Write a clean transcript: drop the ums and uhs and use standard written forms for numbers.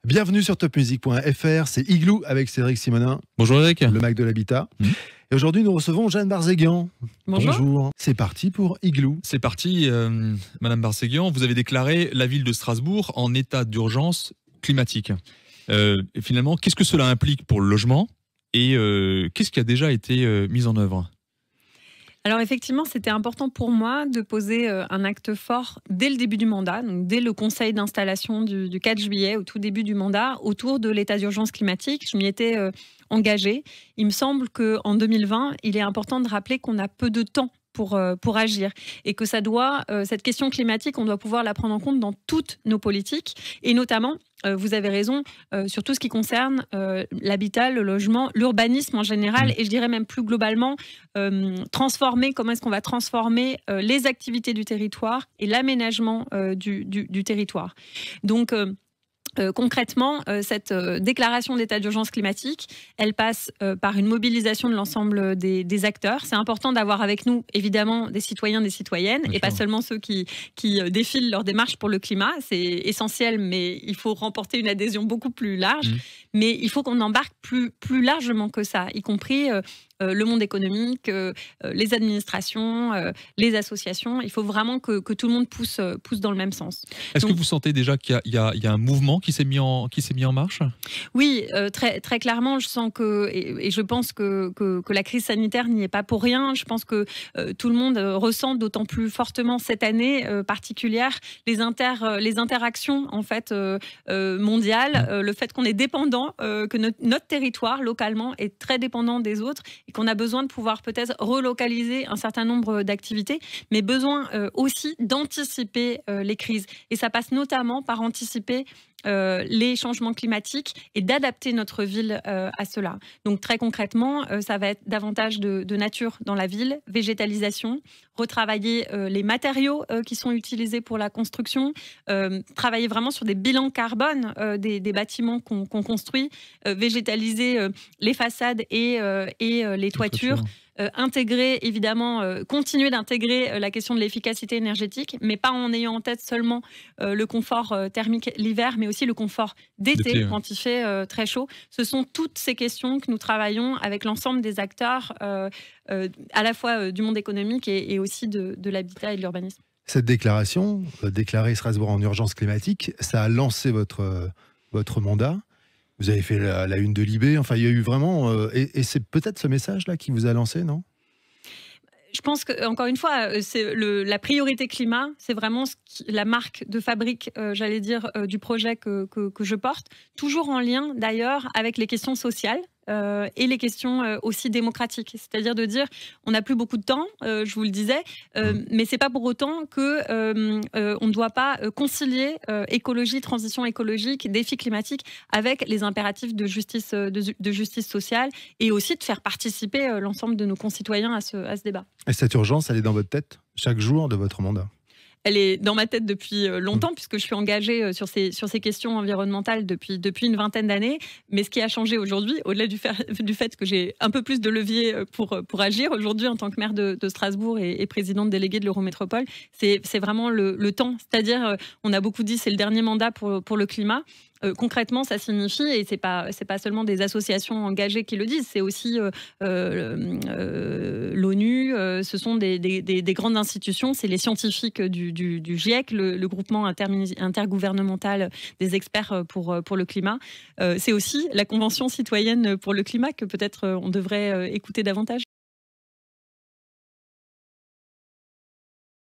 Bienvenue sur topmusic.fr, c'est Igloo avec Cédric Simonin. Bonjour Eric. Le Mac de l'Habitat. Et aujourd'hui, nous recevons Jeanne Barzéguian. Bonjour. C'est parti pour Igloo. C'est parti, Madame Barzéguian. Vous avez déclaré la ville de Strasbourg en état d'urgence climatique. Et finalement, qu'est-ce que cela implique pour le logement et qu'est-ce qui a déjà été mis en œuvre? Alors effectivement, c'était important pour moi de poser un acte fort dès le début du mandat, donc dès le conseil d'installation du 4 juillet, au tout début du mandat, autour de l'état d'urgence climatique. Je m'y étais engagée. Il me semble qu'en 2020, il est important de rappeler qu'on a peu de temps pour agir et que cette question climatique, on doit pouvoir la prendre en compte dans toutes nos politiques et notamment, vous avez raison, sur tout ce qui concerne l'habitat, le logement, l'urbanisme en général et je dirais même plus globalement, comment est-ce qu'on va transformer les activités du territoire et l'aménagement du territoire. Donc, concrètement, cette déclaration d'état d'urgence climatique, elle passe par une mobilisation de l'ensemble des acteurs. C'est important d'avoir avec nous, évidemment, des citoyens, des citoyennes, et pas seulement ceux qui défilent leur démarche pour le climat. C'est essentiel, mais il faut remporter une adhésion beaucoup plus large. Mais il faut qu'on embarque plus largement que ça, y compris le monde économique, les administrations, les associations. Il faut vraiment que tout le monde pousse dans le même sens. Est-ce que vous sentez déjà qu'il y a un mouvement qui s'est mis en marche? Oui, très clairement, je sens et je pense que la crise sanitaire n'y est pas pour rien. Je pense que tout le monde ressent d'autant plus fortement cette année particulière les interactions en fait mondiales, le fait qu'on est dépendant, que notre territoire localement est très dépendant des autres et qu'on a besoin de pouvoir peut-être relocaliser un certain nombre d'activités, mais besoin aussi d'anticiper les crises. Et ça passe notamment par anticiper les changements climatiques et d'adapter notre ville à cela. Donc très concrètement, ça va être davantage de nature dans la ville, végétalisation, retravailler les matériaux qui sont utilisés pour la construction, travailler vraiment sur des bilans carbone des bâtiments qu'on construit, végétaliser les façades et les toitures. Intégrer, évidemment, continuer d'intégrer la question de l'efficacité énergétique, mais pas en ayant en tête seulement le confort thermique l'hiver, mais aussi le confort d'été quand il fait très chaud. Ce sont toutes ces questions que nous travaillons avec l'ensemble des acteurs, à la fois du monde économique et aussi de l'habitat et de l'urbanisme. Cette déclaration, déclarer Strasbourg en urgence climatique, ça a lancé votre mandat. Vous avez fait la une de Libé, enfin il y a eu vraiment... et c'est peut-être ce message-là qui vous a lancé, non ? Je pense que, encore une fois, la priorité climat, c'est vraiment la marque de fabrique, j'allais dire, du projet que je porte, toujours en lien d'ailleurs avec les questions sociales. Et les questions aussi démocratiques, c'est-à-dire de dire on n'a plus beaucoup de temps, je vous le disais, mais c'est pas pour autant que on ne doit pas concilier écologie, transition écologique, défis climatiques avec les impératifs de justice sociale et aussi de faire participer l'ensemble de nos concitoyens à ce débat. Et cette urgence, elle est dans votre tête chaque jour de votre mandat ? Elle est dans ma tête depuis longtemps, puisque je suis engagée sur ces questions environnementales depuis une vingtaine d'années. Mais ce qui a changé aujourd'hui, au-delà du fait que j'ai un peu plus de levier pour agir, aujourd'hui en tant que maire de Strasbourg et présidente déléguée de l'Eurométropole, c'est vraiment le temps. C'est-à-dire, on a beaucoup dit c'est le dernier mandat pour le climat. Concrètement, ça signifie, et c'est pas seulement des associations engagées qui le disent, c'est aussi l'ONU, ce sont des grandes institutions, c'est les scientifiques du GIEC, le groupement intergouvernemental des experts pour le climat. C'est aussi la Convention citoyenne pour le climat que peut-être on devrait écouter davantage.